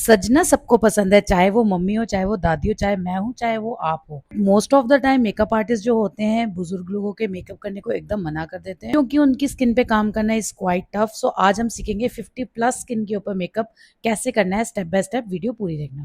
सजना सबको पसंद है, चाहे वो मम्मी हो, चाहे वो दादी हो, चाहे मैं हूँ, चाहे वो आप हो। Most of the time makeup artist जो होते हैं बुजुर्ग लोगों के मेकअप करने को एकदम मना कर देते हैं क्योंकि उनकी स्किन पे काम करना इज क्वाइट टफ। सो आज हम सीखेंगे 50+ स्किन के ऊपर मेकअप कैसे करना है, स्टेप बाय स्टेप। वीडियो पूरी देखना।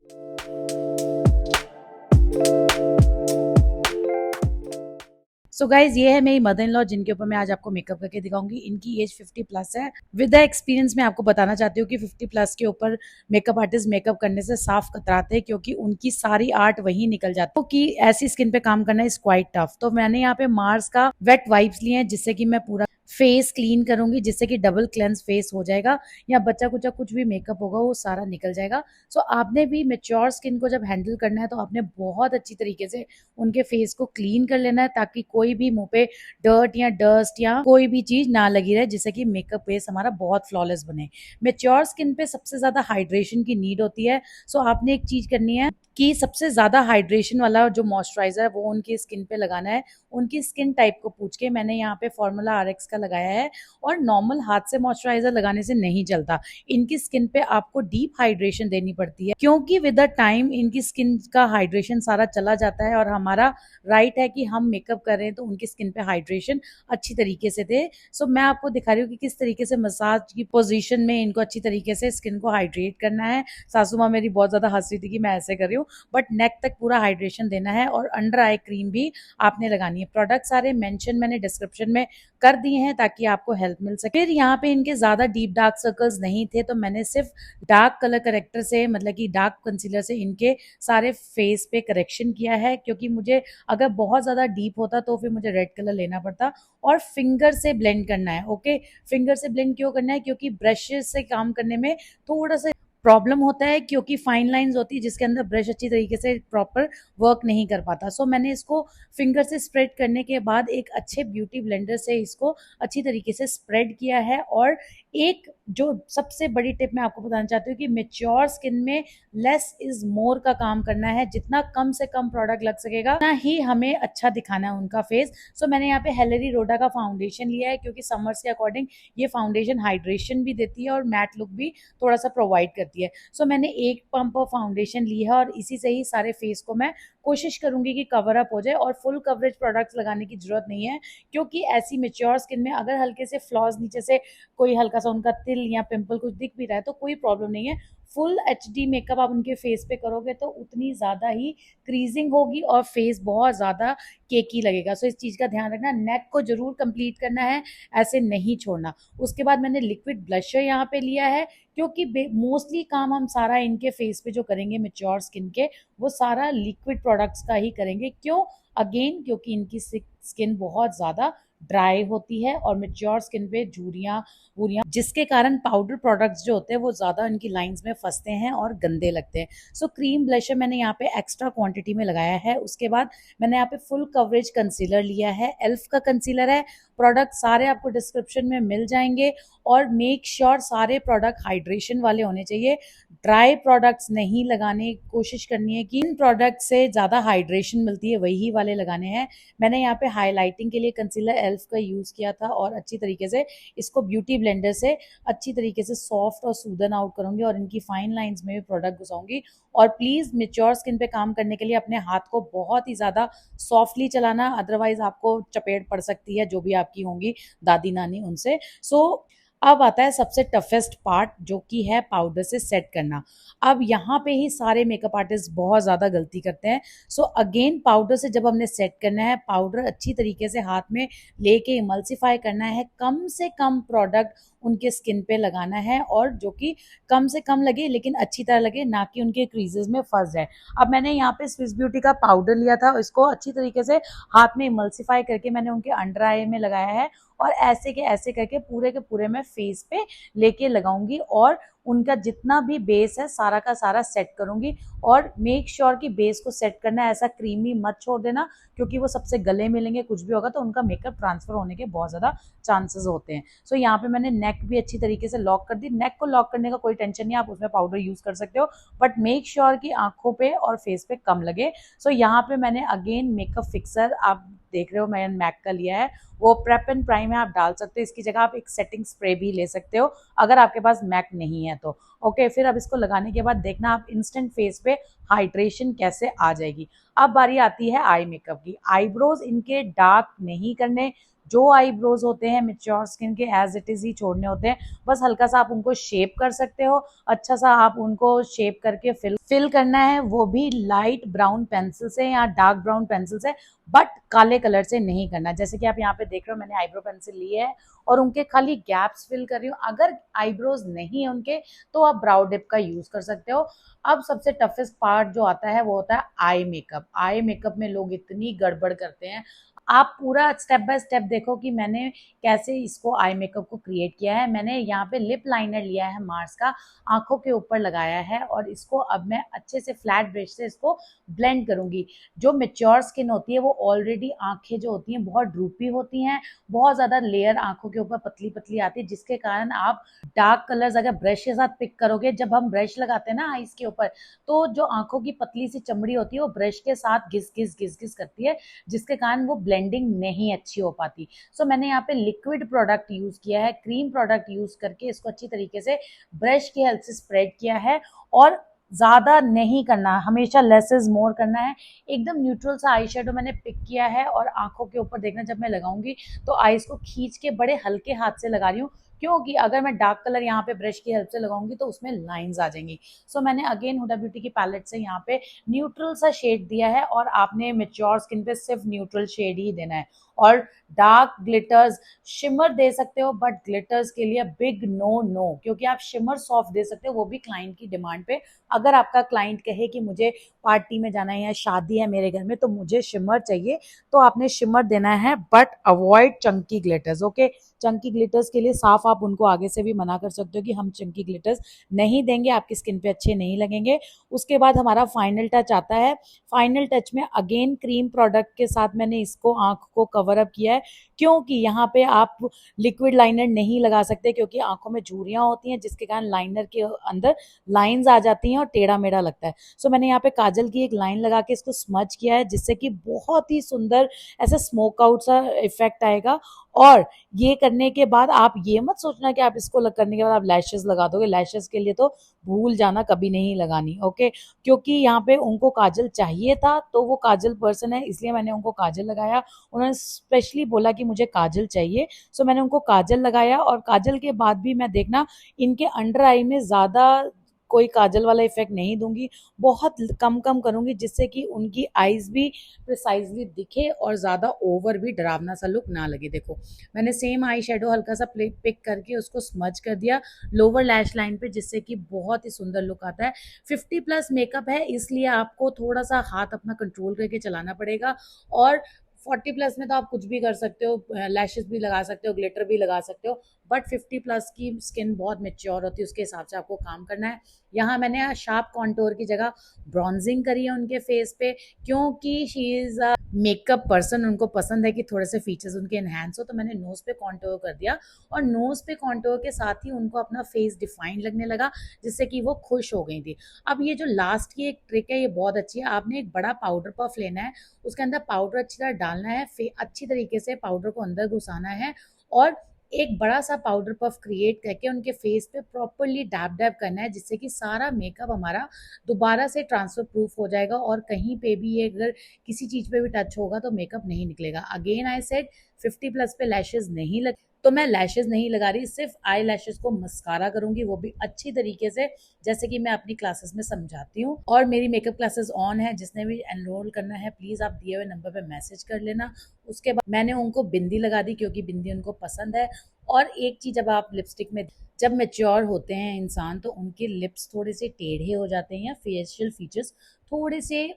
सो गाइज, ये है मेरी मदर इन लॉ जिनके ऊपर मैं आज आपको मेकअप करके दिखाऊंगी। इनकी एज 50+ है। विद द एक्सपीरियंस मैं आपको बताना चाहती हूँ कि 50+ के ऊपर मेकअप आर्टिस्ट मेकअप करने से साफ कतराते हैं क्योंकि उनकी सारी आर्ट वही निकल जाती है। कि ऐसी स्किन पे काम करना इज क्वाइट टफ। तो मैंने यहाँ पे मार्स का वेट वाइप्स लिए हैं जिससे कि मैं पूरा फेस क्लीन करूंगी, जिससे कि डबल क्लेंस फेस हो जाएगा या बच्चा कुचा कुछ भी मेकअप होगा वो सारा निकल जाएगा। सो आपने भी मेच्योर स्किन को जब हैंडल करना है तो आपने बहुत अच्छी तरीके से उनके फेस को क्लीन कर लेना है ताकि कोई भी मुंह पे डर्ट या डस्ट या कोई भी चीज ना लगी रहे, जिससे कि मेकअप बेस हमारा बहुत फ्लॉलेस बने। मेच्योर स्किन पे सबसे ज्यादा हाइड्रेशन की नीड होती है। सो आपने एक चीज करनी है कि सबसे ज्यादा हाइड्रेशन वाला जो मॉइस्चराइजर है वो उनकी स्किन पे लगाना है। उनकी स्किन टाइप को पूछ के मैंने यहाँ पे फॉर्मूला RX का लगाया है और नॉर्मल हाथ से मॉइस्चराइजर लगाने से नहीं चलता। इनकी स्किन पे आपको डीप हाइड्रेशन देनी पड़ती है क्योंकि विद द टाइम इनकी स्किन का हाइड्रेशन सारा चला जाता है और हमारा राइट है कि हम मेकअप कर रहे हैं तो उनकी स्किन पे हाइड्रेशन अच्छी तरीके से दे। सो मैं आपको दिखा रही हूँ कि किस तरीके से मसाज की पोजीशन में इनको अच्छी तरीके से स्किन को हाइड्रेट करना है। सासू माँ मेरी बहुत ज्यादा हंस रही थी कि मैं ऐसे कर रही हूँ, बट नेक तक पूरा हाइड्रेशन देना है और अंडर आई क्रीम भी आपने लगानी है। प्रोडक्ट सारे मेंशन मैंने डिस्क्रिप्शन में कर दिए हैं ताकि आपको हेल्प मिल सके। फिर यहाँ पे इनके ज्यादा डीप डार्क सर्कल्स नहीं थे तो मैंने सिर्फ डार्क कलर करेक्टर से, मतलब कि डार्क कंसीलर से इनके सारे फेस पे करेक्शन किया है क्योंकि मुझे अगर बहुत ज्यादा डीप होता तो फिर मुझे रेड कलर लेना पड़ता। और फिंगर से ब्लेंड करना है। ओके, फिंगर से ब्लेंड क्यों करना है? क्योंकि ब्रशेस से काम करने में थोड़ा सा प्रॉब्लम होता है क्योंकि फाइन लाइंस होती है जिसके अंदर ब्रश अच्छी तरीके से प्रॉपर वर्क नहीं कर पाता। सो मैंने इसको फिंगर से स्प्रेड करने के बाद एक अच्छे ब्यूटी ब्लेंडर से इसको अच्छी तरीके से स्प्रेड किया है। और एक जो सबसे बड़ी टिप मैं आपको बताना चाहती हूँ कि मेच्योर स्किन में लेस इज मोर का काम करना है। जितना कम से कम प्रोडक्ट लग सकेगा उतना ही हमें अच्छा दिखाना है उनका फेस। सो मैंने यहाँ पे हेलेरी रोडा का फाउंडेशन लिया है क्योंकि समर्स के अकॉर्डिंग ये फाउंडेशन हाइड्रेशन भी देती है और मैट लुक भी थोड़ा सा प्रोवाइड करती है। सो मैंने एक पंप ऑफ फाउंडेशन ली है और इसी से ही सारे फेस को मैं कोशिश करूंगी कि कवर अप हो जाए और फुल कवरेज प्रोडक्ट्स लगाने की जरूरत नहीं है क्योंकि ऐसी मेच्योर स्किन में अगर हल्के से फ्लॉज नीचे से कोई हल्का सा उनका तिल या पिंपल कुछ दिख भी रहा है तो कोई प्रॉब्लम नहीं है। फुल HD मेकअप आप उनके फेस पे करोगे तो उतनी ज्यादा ही क्रीजिंग होगी और फेस बहुत ज्यादा केकी लगेगा। सो इस चीज का ध्यान रखना, नेक को जरूर कंप्लीट करना है, ऐसे नहीं छोड़ना। उसके बाद मैंने लिक्विड ब्लशर यहाँ पे लिया है क्योंकि मोस्टली काम हम सारा इनके फेस पे जो करेंगे मेच्योर स्किन के वो सारा लिक्विड प्रोडक्ट्स का ही करेंगे। क्यों? अगेन क्योंकि इनकी स्किन बहुत ज्यादा ड्राई होती है और मेच्योर स्किन पे झुर्रियां वूरियां, जिसके कारण पाउडर प्रोडक्ट्स जो होते हैं वो ज्यादा इनकी लाइंस में फंसते हैं और गंदे लगते हैं। सो क्रीम ब्लशर मैंने यहाँ पे एक्स्ट्रा क्वांटिटी में लगाया है। उसके बाद मैंने यहाँ पे फुल कवरेज कंसीलर लिया है, एल्फ का कंसीलर है। प्रोडक्ट सारे आपको डिस्क्रिप्शन में मिल जाएंगे और मेक श्योर सारे प्रोडक्ट हाइड्रेशन वाले होने चाहिए। ड्राई प्रोडक्ट्स नहीं लगाने की कोशिश करनी है कि इन प्रोडक्ट से ज्यादा हाइड्रेशन मिलती है वही वाले लगाने हैं। मैंने यहाँ पे हाईलाइटिंग के लिए कंसीलर एल्फ का यूज किया था और अच्छी तरीके से इसको ब्यूटी ब्लेंडर से अच्छी तरीके से सॉफ्ट और सूदन आउट करूंगी और इनकी फाइन लाइंस में भी प्रोडक्ट घुसाऊंगी। और प्लीज मेच्योर स्किन पे काम करने के लिए अपने हाथ को बहुत ही ज्यादा सॉफ्टली चलाना, अदरवाइज आपको चपेट पड़ सकती है जो भी आपकी होंगी दादी नानी उनसे। सो अब आता है सबसे टफेस्ट पार्ट जो कि है पाउडर से सेट करना। अब यहाँ पे ही सारे मेकअप आर्टिस्ट बहुत ज्यादा गलती करते हैं। सो अगेन पाउडर से जब हमने सेट करना है, पाउडर अच्छी तरीके से हाथ में लेके इमल्सिफाई करना है, कम से कम प्रोडक्ट उनके स्किन पे लगाना है और जो कि कम से कम लगे लेकिन अच्छी तरह लगे, ना कि उनके क्रीजेस में फंस जाए। अब मैंने यहाँ पे स्विस ब्यूटी का पाउडर लिया था, इसको अच्छी तरीके से हाथ में इमल्सिफाई करके मैंने उनके अंडर आई में लगाया है और ऐसे के ऐसे करके पूरे के पूरे मैं फेस पे लेके लगाऊंगी और उनका जितना भी बेस है सारा का सारा सेट करूंगी। और मेक श्योर कि बेस को सेट करना है, ऐसा क्रीमी मत छोड़ देना क्योंकि वो सबसे गले मिलेंगे, कुछ भी होगा तो उनका मेकअप ट्रांसफर होने के बहुत ज्यादा चांसेस होते हैं। सो यहाँ पे मैंने नेक भी अच्छी तरीके से लॉक कर दी। नेक को लॉक करने का कोई टेंशन नहीं, आप उसमें पाउडर यूज कर सकते हो, बट मेक श्योर कि आंखों पे और फेस पे कम लगे। सो यहाँ पे मैंने अगेन मेकअप फिक्सर, आप देख रहे हो मैंने मैक का लिया है वो प्रेप एंड प्राइम है, आप डाल सकते हो। इसकी जगह आप एक सेटिंग स्प्रे भी ले सकते हो अगर आपके पास मैक नहीं है तो। ओके, फिर अब इसको लगाने के बाद देखना आप इंस्टेंट फेस पे हाइड्रेशन कैसे आ जाएगी। अब बारी आती है आई मेकअप की। आईब्रोज इनके डार्क नहीं करने, जो आईब्रोज होते हैं मेच्योर स्किन के एज इट इज ही छोड़ने होते हैं। बस हल्का सा आप उनको शेप कर सकते हो, अच्छा सा आप उनको शेप करके फिल करना है, वो भी लाइट ब्राउन पेंसिल से या डार्क ब्राउन पेंसिल से, बट काले कलर से नहीं करना। जैसे कि आप यहाँ पे देख रहे हो मैंने आईब्रो पेंसिल ली है और उनके खाली गैप्स फिल कर रही हूँ। अगर आईब्रोज नहीं है उनके तो आप ब्राउ डिप का यूज कर सकते हो। अब सबसे टफेस्ट पार्ट जो आता है वो होता है आई मेकअप। आई मेकअप में लोग इतनी गड़बड़ करते हैं। आप पूरा स्टेप बाय स्टेप देखो कि मैंने कैसे इसको आई मेकअप को क्रिएट किया है। मैंने यहाँ पे लिप लाइनर लिया है मार्स का, आंखों के ऊपर लगाया है और इसको अब मैं अच्छे से फ्लैट ब्रश से इसको ब्लेंड करूंगी। जो मेच्योर स्किन होती है वो ऑलरेडी आंखें जो होती हैं बहुत ड्रूपी होती हैं, बहुत ज्यादा लेयर आंखों के ऊपर पतली पतली आती है, जिसके कारण आप डार्क कलर्स अगर ब्रश के साथ पिक करोगे, जब हम ब्रश लगाते हैं ना आईज के ऊपर, तो जो आंखों की पतली सी चमड़ी होती है वो ब्रश के साथ घिस घिस घिस घिस करती है, जिसके कारण वो ब्लेंडिंग नहीं अच्छी हो पाती। सो मैंने यहाँ पे लिक्विड प्रोडक्ट यूज किया है, क्रीम प्रोडक्ट यूज करके इसको अच्छी तरीके से ब्रश की हेल्प से स्प्रेड किया है। और ज्यादा नहीं करना, हमेशा लेस इज मोर करना है। एकदम न्यूट्रल सा आई शेडो मैंने पिक किया है और आंखों के ऊपर देखना जब मैं लगाऊंगी तो आईज को खींच के बड़े हल्के हाथ से लगा रही हूँ, क्योंकि अगर मैं डार्क कलर यहाँ पे ब्रश की हेल्प से लगाऊंगी तो उसमें लाइंस आ जाएंगी। सो मैंने अगेन हुडा ब्यूटी की पैलेट से यहाँ पे न्यूट्रल सा शेड दिया है और आपने मेच्योर स्किन पे सिर्फ न्यूट्रल शेड ही देना है। और डार्क ग्लिटर्स शिमर दे सकते हो, बट ग्लिटर्स के लिए बिग नो नो, क्योंकि आप शिमर सॉफ्ट दे सकते हो वो भी क्लाइंट की डिमांड पे। अगर आपका क्लाइंट कहे कि मुझे पार्टी में जाना है या शादी है मेरे घर में तो मुझे शिमर चाहिए, तो आपने शिमर देना है, but avoid Chunky glitters. Okay, Chunky glitters के लिए साफ आप उनको आगे से भी मना कर सकते हो कि हम चंकी ग्लिटर्स नहीं देंगे, आपकी स्किन पे अच्छे नहीं लगेंगे। उसके बाद हमारा फाइनल टच आता है। फाइनल टच में अगेन क्रीम प्रोडक्ट के साथ मैंने इसको आंख को कवर अप किया है, क्योंकि यहाँ पे आप लिक्विड लाइनर नहीं लगा सकते, क्योंकि आंखों में झुर्रियां होती हैं जिसके कारण लाइनर के अंदर लाइंस आ जाती हैं और टेढ़ा मेढ़ा लगता है। सो मैंने यहाँ पे काजल की एक लाइन लगा के इसको स्मज किया है, जिससे कि बहुत ही सुंदर ऐसा स्मोक आउट सा इफेक्ट आएगा। और ये करने के बाद आप ये मत सोचना कि आप इसको करने के बाद आप लैशेस लगा दोगे। लैशेस के लिए तो भूल जाना, कभी नहीं लगानी। ओके, क्योंकि यहाँ पे उनको काजल चाहिए था तो वो काजल पर्सन है, इसलिए मैंने उनको काजल लगाया। उन्होंने स्पेशली बोला कि मुझे काजल चाहिए, सो मैंने उनको काजल लगाया। और काजल के बाद भी मैं देखना इनके अंडर आई में ज्यादा कोई काजल वाला इफेक्ट नहीं दूंगी, बहुत कम कम करूंगी, जिससे कि उनकी आईज भी प्रिसाइजली दिखे और ज्यादा ओवर भी डरावना सा लुक ना लगे। देखो मैंने सेम आई शेडो हल्का सा पिक करके उसको स्मज कर दिया लोअर लैश लाइन पे, जिससे कि बहुत ही सुंदर लुक आता है। 50+ मेकअप है, इसलिए आपको थोड़ा सा हाथ अपना कंट्रोल करके चलाना पड़ेगा। और 40+ में तो आप कुछ भी कर सकते हो, लैशेस भी लगा सकते हो, ग्लिटर भी लगा सकते हो, बट 50+ की स्किन बहुत मेच्योर होती है, उसके हिसाब से आपको काम करना है। यहाँ मैंने शार्प कॉन्टोर की जगह ब्रॉन्जिंग करी है उनके फेस पे, क्योंकि she is a makeup person, उनको पसंद है कि थोड़े से फीचर्स उनके एनहांस हो, तो मैंने नोज पे कॉन्टोर कर दिया। और नोज पे कॉन्टोर के साथ ही उनको अपना फेस डिफाइन लगने लगा, जिससे कि वो खुश हो गई थी। अब ये जो लास्ट की एक ट्रिक है ये बहुत अच्छी है। आपने एक बड़ा पाउडर पफ लेना है, उसके अंदर पाउडर अच्छी तरह डालना है, अच्छी तरीके से पाउडर को अंदर घुसाना है और एक बड़ा सा पाउडर पफ क्रिएट करके उनके फेस पे प्रॉपरली डैब डैब करना है, जिससे कि सारा मेकअप हमारा दोबारा से ट्रांसफर प्रूफ हो जाएगा और कहीं पे भी ये अगर किसी चीज पे भी टच होगा तो मेकअप नहीं निकलेगा। अगेन आई सेड 50+ पे लैशेस नहीं लग, तो मैं लैशेस नहीं लगा रही, सिर्फ आई लैशेस को मस्कारा करूंगी, वो भी अच्छी तरीके से, जैसे कि मैं अपनी क्लासेस में समझाती हूँ। और मेरी मेकअप क्लासेस ऑन है, जिसने भी एनरोल करना है प्लीज आप दिए हुए नंबर पे मैसेज कर लेना। उसके बाद मैंने उनको बिंदी लगा दी, क्योंकि बिंदी उनको पसंद है। और एक चीज, जब आप लिपस्टिक में जब मेच्योर होते हैं इंसान तो उनके लिप्स थोड़े से टेढ़े हो जाते हैं या फेशियल फीचर्स थोड़े से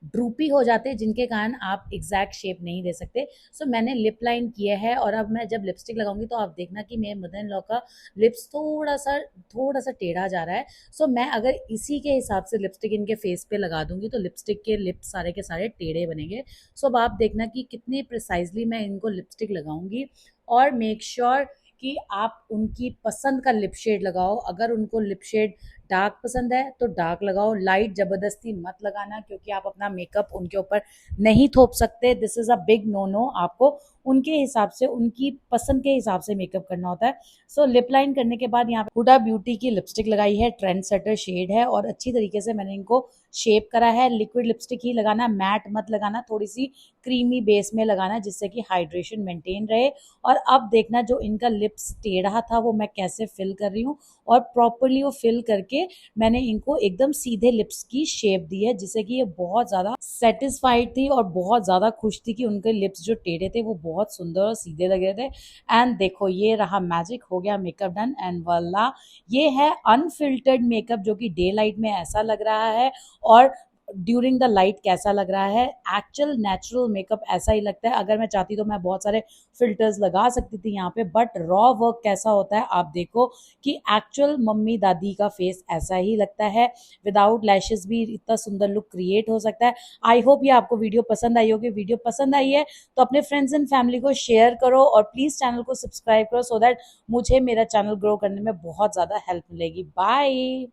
ड्रूपी हो जाते हैं, जिनके कारण आप एग्जैक्ट शेप नहीं दे सकते। सो मैंने लिप लाइन किया है और अब मैं जब लिपस्टिक लगाऊंगी तो आप देखना कि मेरे मदर इन लॉ का लिप्स थोड़ा सा टेढ़ा जा रहा है। सो मैं अगर इसी के हिसाब से लिपस्टिक इनके फेस पे लगा दूंगी तो लिपस्टिक के लिप्स सारे के सारे टेढ़े बनेंगे। सो अब आप देखना कि कितनी प्रिसाइजली मैं इनको लिपस्टिक लगाऊंगी। और मेक श्योर कि आप उनकी पसंद का लिप शेड लगाओ। अगर उनको लिप शेड डार्क पसंद है तो डार्क लगाओ, लाइट जबरदस्ती मत लगाना क्योंकि आप अपना मेकअप उनके ऊपर नहीं थोप सकते। This is a big no no. आपको उनके हिसाब से, उनकी पसंद के हिसाब से मेकअप करना होता है। सो लिप लाइन करने के बाद यहाँ पे हुडा ब्यूटी की लिपस्टिक लगाई है, ट्रेंड सेटर शेड है और अच्छी तरीके से मैंने इनको शेप करा है। लिक्विड लिपस्टिक ही लगाना, मैट मत लगाना, थोड़ी सी क्रीमी बेस में लगाना जिससे कि हाइड्रेशन मेंटेन रहे। और अब देखना जो इनका लिप्स टेढ़ा था वो मैं कैसे फिल कर रही हूँ और प्रॉपरली वो फिल करके मैंने इनको एकदम सीधे लिप्स की शेप दी है जिससे कि ये बहुत ज़्यादा सेटिस्फाइड थी और बहुत ज़्यादा खुश थी कि उनके लिप्स जो टेढ़े थे वो बहुत सुंदर और सीधे लग रहे थे। एंड देखो ये रहा मैजिक, हो गया मेकअप डन। एंड वाला ये है अनफिल्टर्ड मेकअप जो कि डे लाइट में ऐसा लग रहा है और ड्यूरिंग द लाइट कैसा लग रहा है। एक्चुअल नेचुरल मेकअप ऐसा ही लगता है। अगर मैं चाहती तो मैं बहुत सारे फिल्टर्स लगा सकती थी यहाँ पे, बट रॉ वर्क कैसा होता है आप देखो कि एक्चुअल मम्मी दादी का फेस ऐसा ही लगता है। विदाउट लैशेस भी इतना सुंदर लुक क्रिएट हो सकता है। आई होप ये आपको वीडियो पसंद आई होगी। वीडियो पसंद आई है तो अपने फ्रेंड्स एंड फैमिली को शेयर करो और प्लीज चैनल को सब्सक्राइब करो सो दैट मुझे मेरा चैनल ग्रो करने में बहुत ज्यादा हेल्प मिलेगी। बाय।